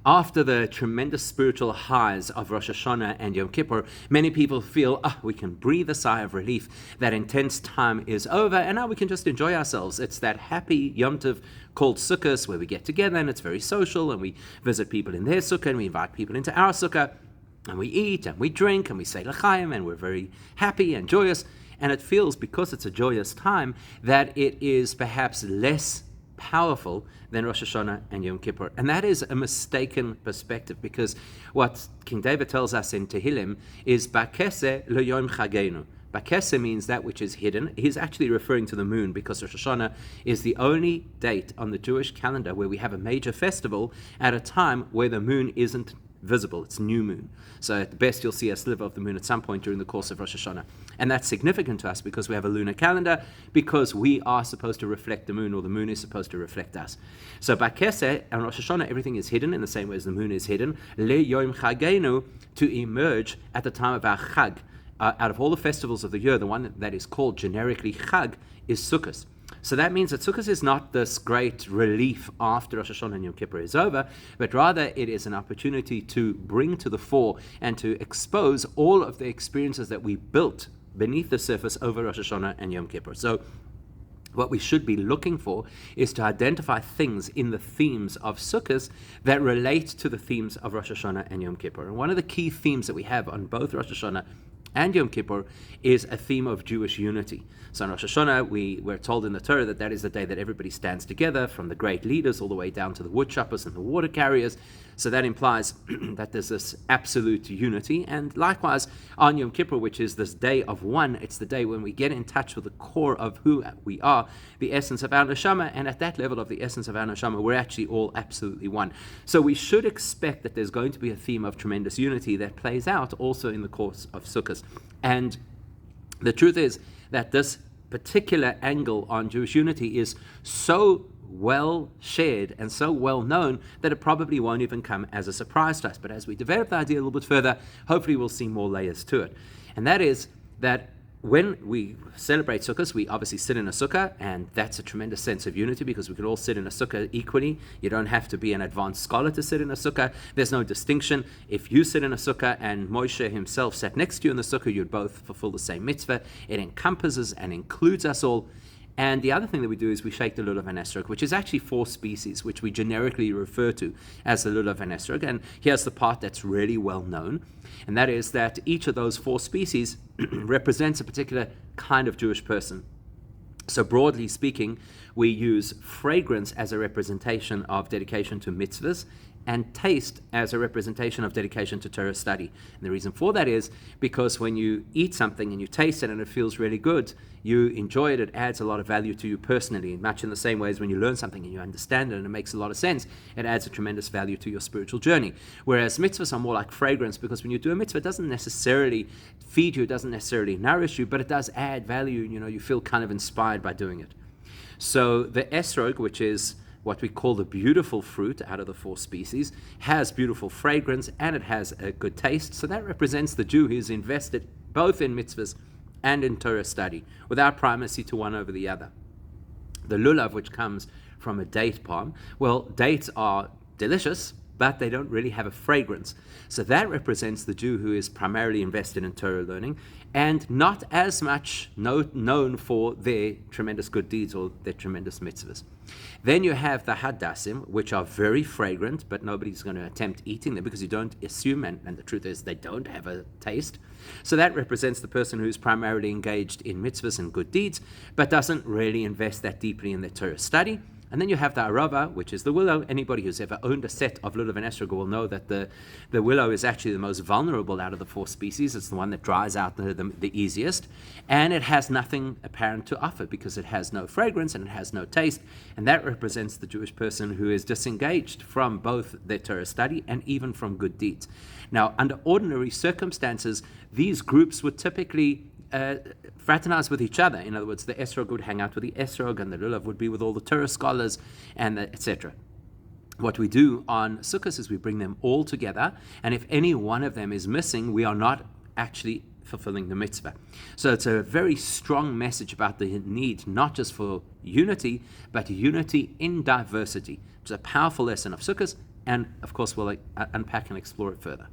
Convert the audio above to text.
After the tremendous spiritual highs of Rosh Hashanah and Yom Kippur, many people feel, we can breathe a sigh of relief. That intense time is over, and now we can just enjoy ourselves. It's that happy Yom Tov called Sukkot, where we get together, and it's very social, and we visit people in their sukkah, and we invite people into our sukkah, and we eat, and we drink, and we say l'chaim, and we're very happy and joyous. And it feels, because it's a joyous time, that it is perhaps less powerful than Rosh Hashanah and Yom Kippur. And that is a mistaken perspective, because what King David tells us in Tehillim is Bakese L'Yom Chagenu. Bakese means that which is hidden. He's actually referring to the moon, because Rosh Hashanah is the only date on the Jewish calendar where we have a major festival at a time where the moon isn't visible. It's new moon. So at the best, you'll see a sliver of the moon at some point during the course of Rosh Hashanah. And that's significant to us because we have a lunar calendar, because we are supposed to reflect the moon, or the moon is supposed to reflect us. So Bakese and Rosh Hashanah, everything is hidden in the same way as the moon is hidden. Le Yom Chagenu, to emerge at the time of our Chag. Out of all the festivals of the year, the one that is called generically Chag is Sukkot. So that means that Sukkot is not this great relief after Rosh Hashanah and Yom Kippur is over, but rather it is an opportunity to bring to the fore and to expose all of the experiences that we built beneath the surface over Rosh Hashanah and Yom Kippur. So what we should be looking for is to identify things in the themes of Sukkot that relate to the themes of Rosh Hashanah and Yom Kippur. And one of the key themes that we have on both Rosh Hashanah and Yom Kippur is a theme of Jewish unity. So on Rosh Hashanah, we're told in the Torah that is the day that everybody stands together, from the great leaders all the way down to the wood choppers and the water carriers. So that implies that there's this absolute unity. And likewise, on Yom Kippur, which is this day of one, it's the day when we get in touch with the core of who we are, the essence of our neshama. And at that level of the essence of our neshama, we're actually all absolutely one. So we should expect that there's going to be a theme of tremendous unity that plays out also in the course of Sukkot. And the truth is that this particular angle on Jewish unity is so well shared and so well known that it probably won't even come as a surprise to us. But as we develop the idea a little bit further, hopefully we'll see more layers to it. And that is that when we celebrate Sukkot, we obviously sit in a sukkah, and that's a tremendous sense of unity because we can all sit in a sukkah equally. You don't have to be an advanced scholar to sit in a sukkah. There's no distinction. If you sit in a sukkah and Moshe himself sat next to you in the sukkah, you'd both fulfill the same mitzvah. It encompasses and includes us all. And the other thing that we do is we shake the Lulav and Esrog, which is actually 4 species, which we generically refer to as the Lulav and Esrog. And here's the part that's really well known, and that is that each of those 4 species represents a particular kind of Jewish person. So broadly speaking, we use fragrance as a representation of dedication to mitzvahs, and taste as a representation of dedication to Torah study. And the reason for that is because when you eat something and you taste it and it feels really good, you enjoy it, it adds a lot of value to you personally, much in the same way as when you learn something and you understand it and it makes a lot of sense, it adds a tremendous value to your spiritual journey. Whereas mitzvahs are more like fragrance, because when you do a mitzvah, it doesn't necessarily feed you, it doesn't necessarily nourish you, but it does add value. You feel kind of inspired by doing it. So the esrog, which is what we call the beautiful fruit out of the 4 species, has beautiful fragrance and it has a good taste. So that represents the Jew who is invested both in mitzvahs and in Torah study, without primacy to one over the other. The lulav, which comes from a date palm, well, dates are delicious, but they don't really have a fragrance. So that represents the Jew who is primarily invested in Torah learning and not as much known for their tremendous good deeds or their tremendous mitzvahs. Then you have the hadassim, which are very fragrant, but nobody's going to attempt eating them because you don't assume, and the truth is they don't have a taste. So that represents the person who's primarily engaged in mitzvahs and good deeds, but doesn't really invest that deeply in their Torah study. And then you have the arava, which is the willow. Anybody who's ever owned a set of lulav and esrog will know that the willow is actually the most vulnerable out of the 4 species. It's the one that dries out the easiest. And it has nothing apparent to offer because it has no fragrance and it has no taste. And that represents the Jewish person who is disengaged from both their Torah study and even from good deeds. Now, under ordinary circumstances, these groups would typically fraternize with each other. In other words, the esrog would hang out with the esrog, and the lulav would be with all the Torah scholars, and etc. What we do on Sukkot is we bring them all together, and if any one of them is missing, we are not actually fulfilling the mitzvah. So it's a very strong message about the need not just for unity, but unity in diversity. It's a powerful lesson of Sukkot And of course, we'll unpack and explore it further.